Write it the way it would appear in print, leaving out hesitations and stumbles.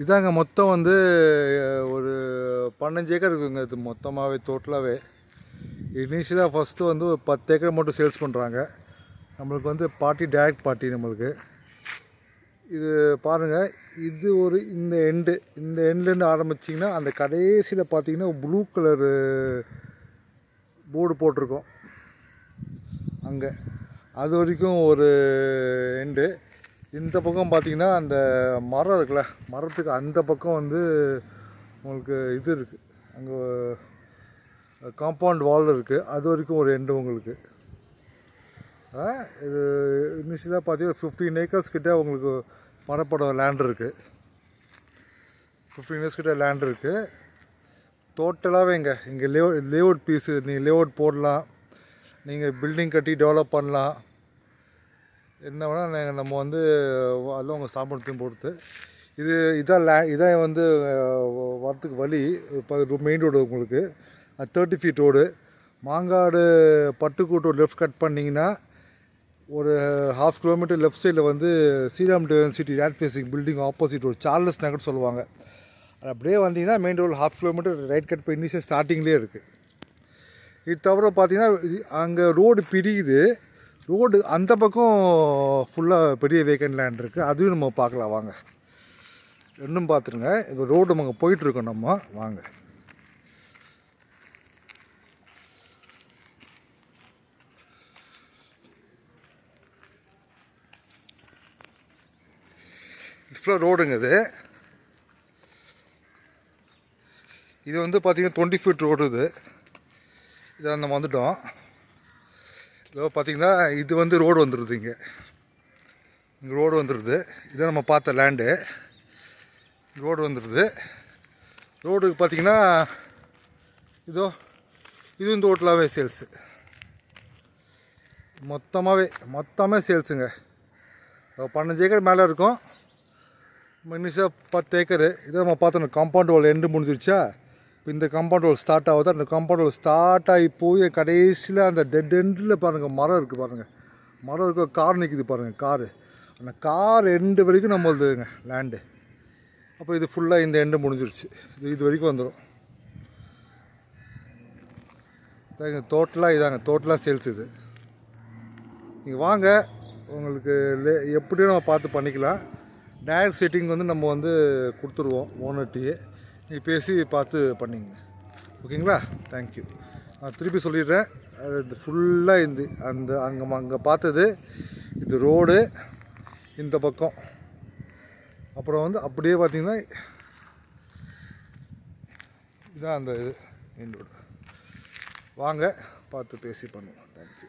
இதாங்க மொத்தம் வந்து ஒரு 15 ஏக்கர் இருக்குங்க. இது மொத்தமாகவே டோட்டலாகவே. இனிஷியலாக ஃபஸ்ட்டு வந்து ஒரு 10 ஏக்கர் மட்டும் சேல்ஸ் பண்ணுறாங்க. நம்மளுக்கு வந்து பார்ட்டி டைரக்ட் பார்ட்டி நம்மளுக்கு. இது பாருங்கள், இது ஒரு இந்த எண்ட்லேருந்து ஆரம்பிச்சிங்கன்னா அந்த கடைசியில் பார்த்தீங்கன்னா ப்ளூ கலரு போர்டு போட்டிருக்கோம் அங்கே. அது வரைக்கும் ஒரு எண்டு. இந்த பக்கம் பார்த்திங்கன்னா அந்த மரம் இருக்குல்ல, மரத்துக்கு அந்த பக்கம் வந்து உங்களுக்கு இது இருக்குது, அங்கே காம்பவுண்ட் வால் இருக்குது. அது வரைக்கும் ஒரு எண்டு உங்களுக்கு. இது இனிஷியலாக பார்த்தீங்கன்னா 15 ஏக்கர்ஸ் கிட்டே உங்களுக்கு மரப்படம் லேண்ட் இருக்குது. 15 ஏக்கர்ஸ் கிட்ட லேண்ட் இருக்குது டோட்டலாகவே. இங்கே லேஅவுட் பீஸு, நீங்கள் லேஅவுட் போடலாம், நீங்கள் பில்டிங் கட்டி டெவலப் பண்ணலாம், என்ன வேணால் நம்ம வந்து அதெல்லாம் உங்கள் சாமர்த்தியம் பொறுத்து. இதான் வந்து வரத்துக்கு வழி. இப்போ மெயின் ரோடு உங்களுக்கு 30 feet road. Mangadu Pattukoottu left cut பண்ணிங்கன்னா ஒரு 1/2 கிலோமீட்டர் லெஃப்ட் சைடில் வந்து Sriram university rate facing building opposite ஒரு சார்லஸ் நகர் சொல்லுவாங்க. அது அப்படியே வந்தீங்கன்னா main road 1/2 kilometre right cut பண்ணி ஸ்டார்டிங்லேயே இருக்குது. இது தவிர பார்த்தீங்கன்னா அங்கே ரோடு பிரியுது. ரோடு அந்த பக்கம் ஃபுல்லாக பெரிய வேக்கண்ட் லேண்ட் இருக்குது. அதுவும் நம்ம பார்க்கலாம் வாங்க. இன்னும் பார்த்துருங்க. இப்போ ரோடு நம்ம போயிட்டுருக்கோம் நம்ம, வாங்க. ஃபுல்லாக ரோடுங்க இது வந்து பார்த்திங்கன்னா 20 ஃபீட் ரோடு. இதை நம்ம வந்துட்டோம். இதோ பார்த்திங்கன்னா இது வந்து ரோடு வந்துடுது. இங்கே ரோடு வந்துடுது. இதை நம்ம பார்த்த லேண்டு ரோடு வந்துடுது. ரோடுக்கு பார்த்திங்கன்னா இதுவும் டோட்டலாகவே சேல்ஸு. மொத்தமே சேல்ஸுங்க. 15 ஏக்கர் மேலே இருக்கும். இனிஷியாக 10 ஏக்கரு. இதை நம்ம பார்த்தோம். காம்பவுண்ட் வால் எண்டு முடிஞ்சிருச்சா. இப்போ இந்த காம்பவுண்ட் வால் ஸ்டார்ட் ஆகுது. அந்த காம்பவுண்ட் வால் ஸ்டார்ட் ஆகி போய் கடைசியில் அந்த டெட் எண்டில் பாருங்கள் மரம் இருக்குது. பாருங்கள், மரம் இருக்க கார் நிற்கிது பாருங்கள். காரு, அந்த கார் எண்டு வரைக்கும் நம்மளுதுங்க லேண்டு. அப்போ இது ஃபுல்லாக இந்த எண்டு முடிஞ்சிருச்சு. இது வரைக்கும் வந்துடும். டோட்டலாக சேல்ஸ் இது. நீங்கள் வாங்க, உங்களுக்கு எப்படியும் நம்ம பார்த்து பண்ணிக்கலாம். டைரக்ட் செட்டிங் வந்து நம்ம வந்து கொடுத்துருவோம் ஓனர்கிட்டயே. நீங்கள் பேசி பார்த்து பண்ணிங்க. ஓகேங்களா? தேங்க்யூ. நான் திருப்பி சொல்லிடுறேன். அது ஃபுல்லாக அங்கே பார்த்தது இது ரோடு. இந்த பக்கம் அப்புறம் வந்து அப்படியே பார்த்திங்கன்னா இதுதான் அந்த மெயின் ரோடு. வாங்க, பார்த்து பேசி பண்ணுவோம். தேங்க்யூ.